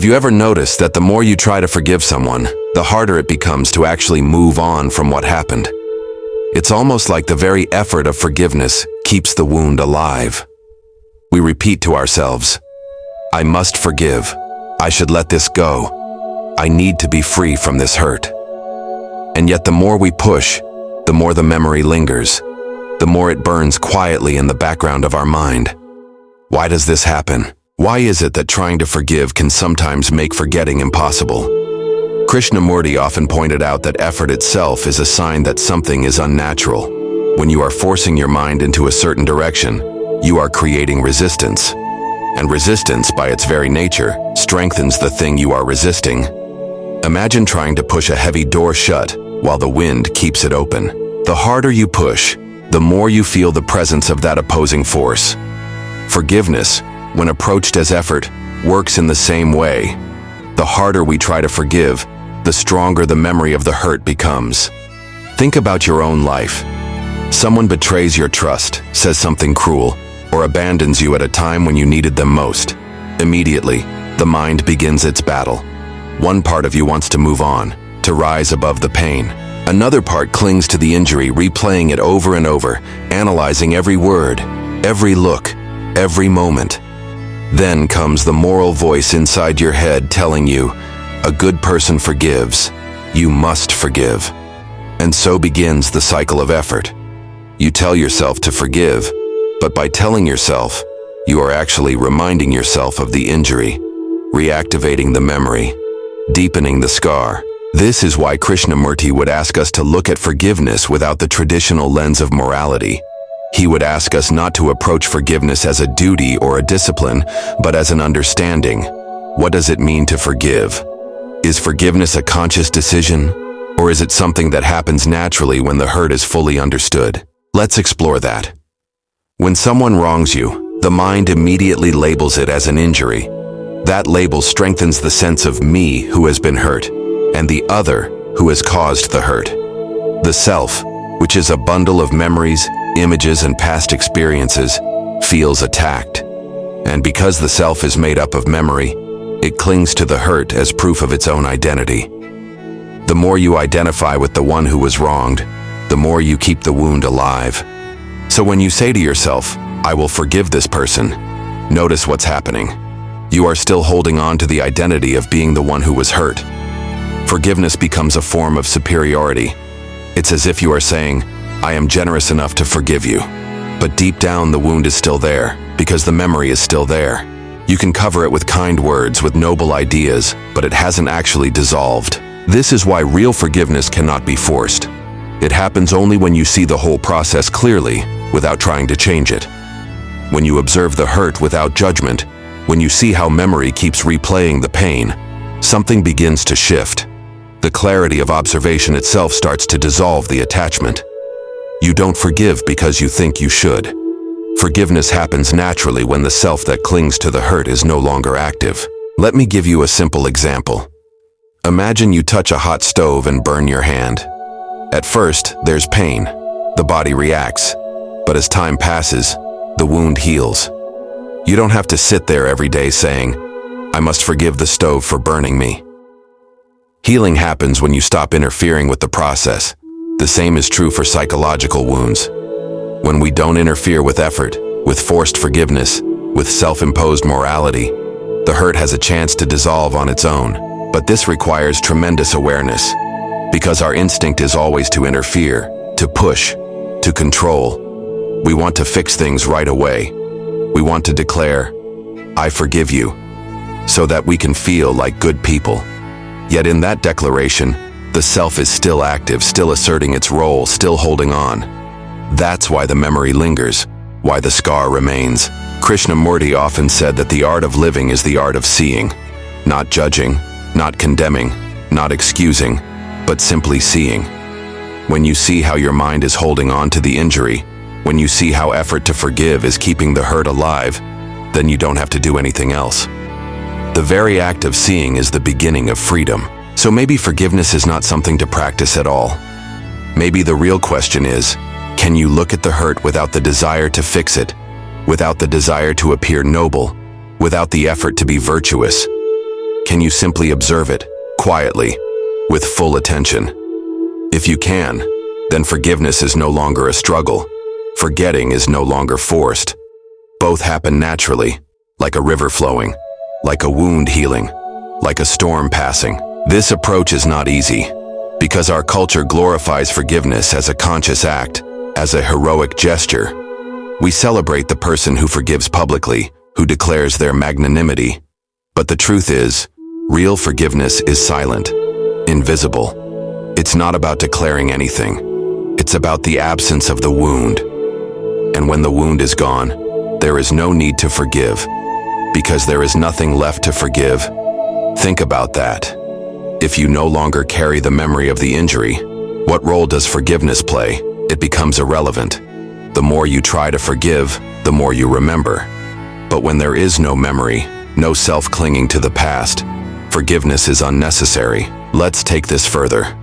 you ever noticed that the more you try to forgive someone, the harder it becomes to actually move on from what happened? It's almost like the very effort of forgiveness keeps the wound alive. We repeat to ourselves, "I must forgive. I should let this go. I need to be free from this hurt." And yet the more we push, the more the memory lingers, the more it burns quietly in the background of our mind. Why does this happen? Why is it that trying to forgive can sometimes make forgetting impossible? Krishnamurti often pointed out that effort itself is a sign that something is unnatural. When you are forcing your mind into a certain direction, you are creating resistance. And resistance, by its very nature, strengthens the thing you are resisting. Imagine trying to push a heavy door shut while the wind keeps it open. The harder you push, the more you feel the presence of that opposing force. Forgiveness, when approached as effort, works in the same way. The harder we try to forgive, the stronger the memory of the hurt becomes. Think about your own life. Someone betrays your trust, says something cruel, or abandons you at a time when you needed them most. Immediately, the mind begins its battle. One part of you wants to move on, to rise above the pain. Another part clings to the injury, replaying it over and over, analyzing every word, every look, every moment. Then comes the moral voice inside your head telling you, "A good person forgives. You must forgive." And so begins the cycle of effort. You tell yourself to forgive, but by telling yourself, you are actually reminding yourself of the injury, reactivating the memory, deepening the scar. This is why Krishnamurti would ask us to look at forgiveness without the traditional lens of morality. He would ask us not to approach forgiveness as a duty or a discipline, but as an understanding. What does it mean to forgive? Is forgiveness a conscious decision, or is it something that happens naturally when the hurt is fully understood? Let's explore that. When someone wrongs you, the mind immediately labels it as an injury. That label strengthens the sense of me who has been hurt, and the other who has caused the hurt. The self, which is a bundle of memories, images, and past experiences, feels attacked. And because the self is made up of memory, it clings to the hurt as proof of its own identity. The more you identify with the one who was wronged, the more you keep the wound alive. So when you say to yourself, "I will forgive this person," notice what's happening. You are still holding on to the identity of being the one who was hurt. Forgiveness becomes a form of superiority. It's as if you are saying, "I am generous enough to forgive you." But deep down, the wound is still there, because the memory is still there. You can cover it with kind words, with noble ideas, but it hasn't actually dissolved. This is why real forgiveness cannot be forced. It happens only when you see the whole process clearly, without trying to change it. When you observe the hurt without judgment, when you see how memory keeps replaying the pain, something begins to shift. The clarity of observation itself starts to dissolve the attachment. You don't forgive because you think you should. Forgiveness happens naturally when the self that clings to the hurt is no longer active. Let me give you a simple example. Imagine you touch a hot stove and burn your hand. At first, there's pain. The body reacts. But as time passes, the wound heals. You don't have to sit there every day saying, "I must forgive the stove for burning me." Healing happens when you stop interfering with the process. The same is true for psychological wounds. When we don't interfere with effort, with forced forgiveness, with self-imposed morality, the hurt has a chance to dissolve on its own. But this requires tremendous awareness, because our instinct is always to interfere, to push, to control. We want to fix things right away. We want to declare, "I forgive you," so that we can feel like good people. Yet in that declaration, the self is still active, still asserting its role, still holding on. That's why the memory lingers, why the scar remains. Krishnamurti often said that the art of living is the art of seeing, not judging, not condemning, not excusing, but simply seeing. When you see how your mind is holding on to the injury, when you see how effort to forgive is keeping the hurt alive, then you don't have to do anything else. The very act of seeing is the beginning of freedom. So maybe forgiveness is not something to practice at all. Maybe the real question is, can you look at the hurt without the desire to fix it, without the desire to appear noble, without the effort to be virtuous? Can you simply observe it, quietly, with full attention? If you can, then forgiveness is no longer a struggle. Forgetting is no longer forced. Both happen naturally, like a river flowing, like a wound healing, like a storm passing. This approach is not easy, because our culture glorifies forgiveness as a conscious act, as a heroic gesture. We celebrate the person who forgives publicly, who declares their magnanimity. But the truth is, real forgiveness is silent, invisible. It's not about declaring anything. It's about the absence of the wound. And when the wound is gone, there is no need to forgive, because there is nothing left to forgive. Think about that. If you no longer carry the memory of the injury, what role does forgiveness play? It becomes irrelevant. The more you try to forgive, the more you remember. But when there is no memory, no self-clinging to the past, forgiveness is unnecessary. Let's take this further.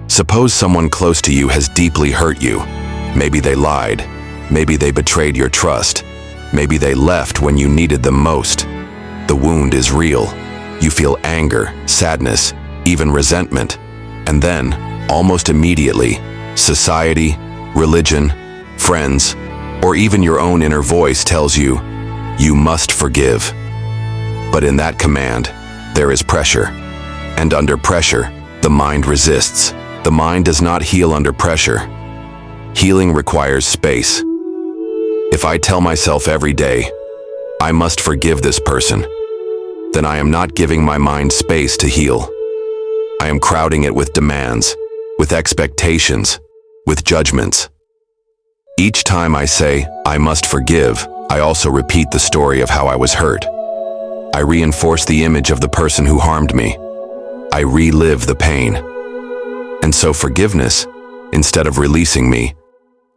Suppose someone close to you has deeply hurt you. Maybe they lied. Maybe they betrayed your trust. Maybe they left when you needed them most. The wound is real. You feel anger, sadness, even resentment. And then, almost immediately, society, religion, friends, or even your own inner voice tells you, you must forgive. But in that command, there is pressure. And under pressure, the mind resists. The mind does not heal under pressure. Healing requires space. If I tell myself every day, I must forgive this person, then I am not giving my mind space to heal. I am crowding it with demands, with expectations, with judgments. Each time I say, I must forgive, I also repeat the story of how I was hurt. I reinforce the image of the person who harmed me. I relive the pain. And so forgiveness, instead of releasing me,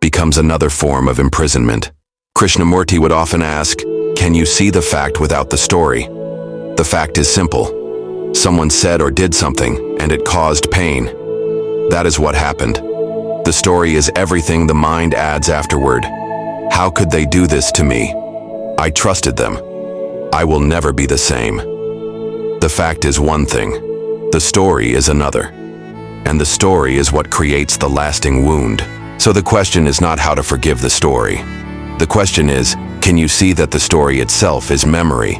becomes another form of imprisonment. Krishnamurti would often ask, can you see the fact without the story? The fact is simple. Someone said or did something, and it caused pain. That is what happened. The story is everything the mind adds afterward. How could they do this to me? I trusted them. I will never be the same. The fact is one thing. The story is another. And the story is what creates the lasting wound. So the question is not how to forgive the story. The question is, can you see that the story itself is memory?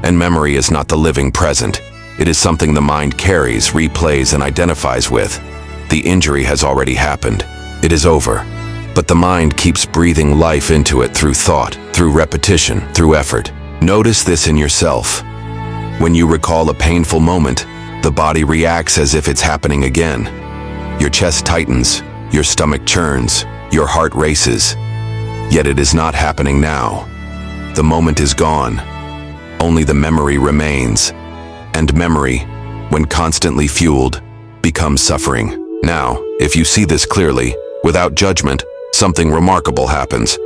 And memory is not the living present. It is something the mind carries, replays, and identifies with. The injury has already happened. It is over. But the mind keeps breathing life into it through thought, through repetition, through effort. Notice this in yourself. When you recall a painful moment, the body reacts as if it's happening again. Your chest tightens, your stomach churns, your heart races. Yet it is not happening now. The moment is gone. Only the memory remains. And memory, when constantly fueled, becomes suffering. Now, if you see this clearly, without judgment, something remarkable happens.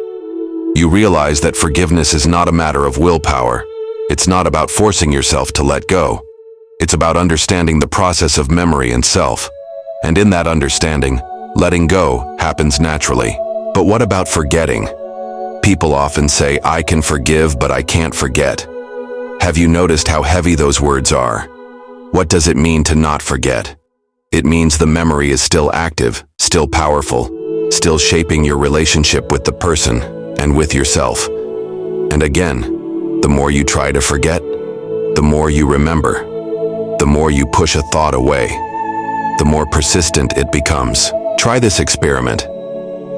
You realize that forgiveness is not a matter of willpower. It's not about forcing yourself to let go. It's about understanding the process of memory and self. And in that understanding, letting go happens naturally. But what about forgetting? People often say, I can forgive, but I can't forget. Have you noticed how heavy those words are? What does it mean to not forget? It means the memory is still active, still powerful, still shaping your relationship with the person and with yourself. And again, the more you try to forget, the more you remember. The more you push a thought away, the more persistent it becomes. Try this experiment.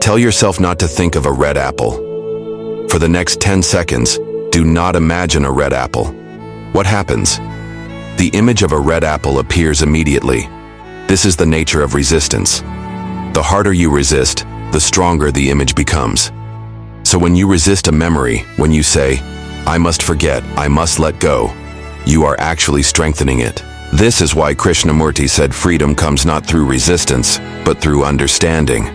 Tell yourself not to think of a red apple. For the next 10 seconds, do not imagine a red apple. What happens? The image of a red apple appears immediately. This is the nature of resistance. The harder you resist, the stronger the image becomes. So when you resist a memory, when you say, I must forget, I must let go, you are actually strengthening it. This is why Krishnamurti said freedom comes not through resistance, but through understanding.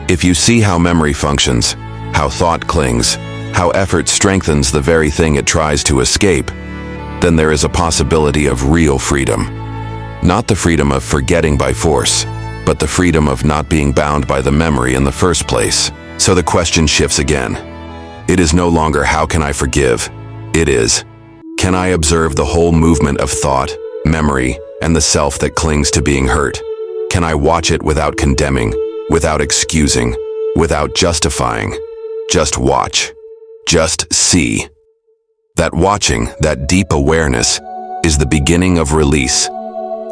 If you see how memory functions, how thought clings, how effort strengthens the very thing it tries to escape, then there is a possibility of real freedom. Not the freedom of forgetting by force, but the freedom of not being bound by the memory in the first place. So the question shifts again. It is no longer how can I forgive? It is, Can I observe the whole movement of thought, memory, and the self that clings to being hurt? Can I watch it without condemning, without excusing, without justifying? Just watch. Just see. That watching, that deep awareness, is the beginning of release.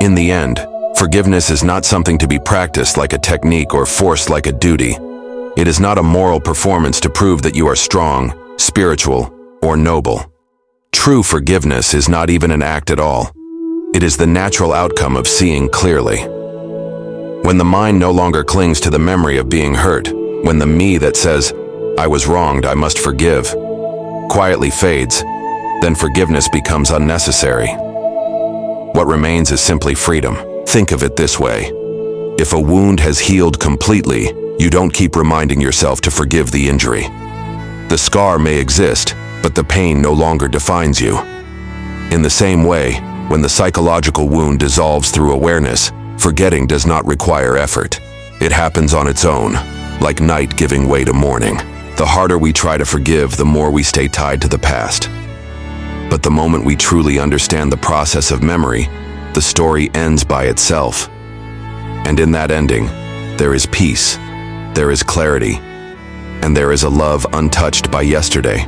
In the end, forgiveness is not something to be practiced like a technique or forced like a duty. It is not a moral performance to prove that you are strong, spiritual, or noble. True forgiveness is not even an act at all. It is the natural outcome of seeing clearly. When the mind no longer clings to the memory of being hurt, when the me that says, "I was wronged, I must forgive," quietly fades, then forgiveness becomes unnecessary. What remains is simply freedom. Think of it this way. If a wound has healed completely, you don't keep reminding yourself to forgive the injury. The scar may exist, but the pain no longer defines you. In the same way, when the psychological wound dissolves through awareness, forgetting does not require effort. It happens on its own, like night giving way to morning. The harder we try to forgive, the more we stay tied to the past. But the moment we truly understand the process of memory, the story ends by itself. And in that ending, there is peace, there is clarity, and there is a love untouched by yesterday.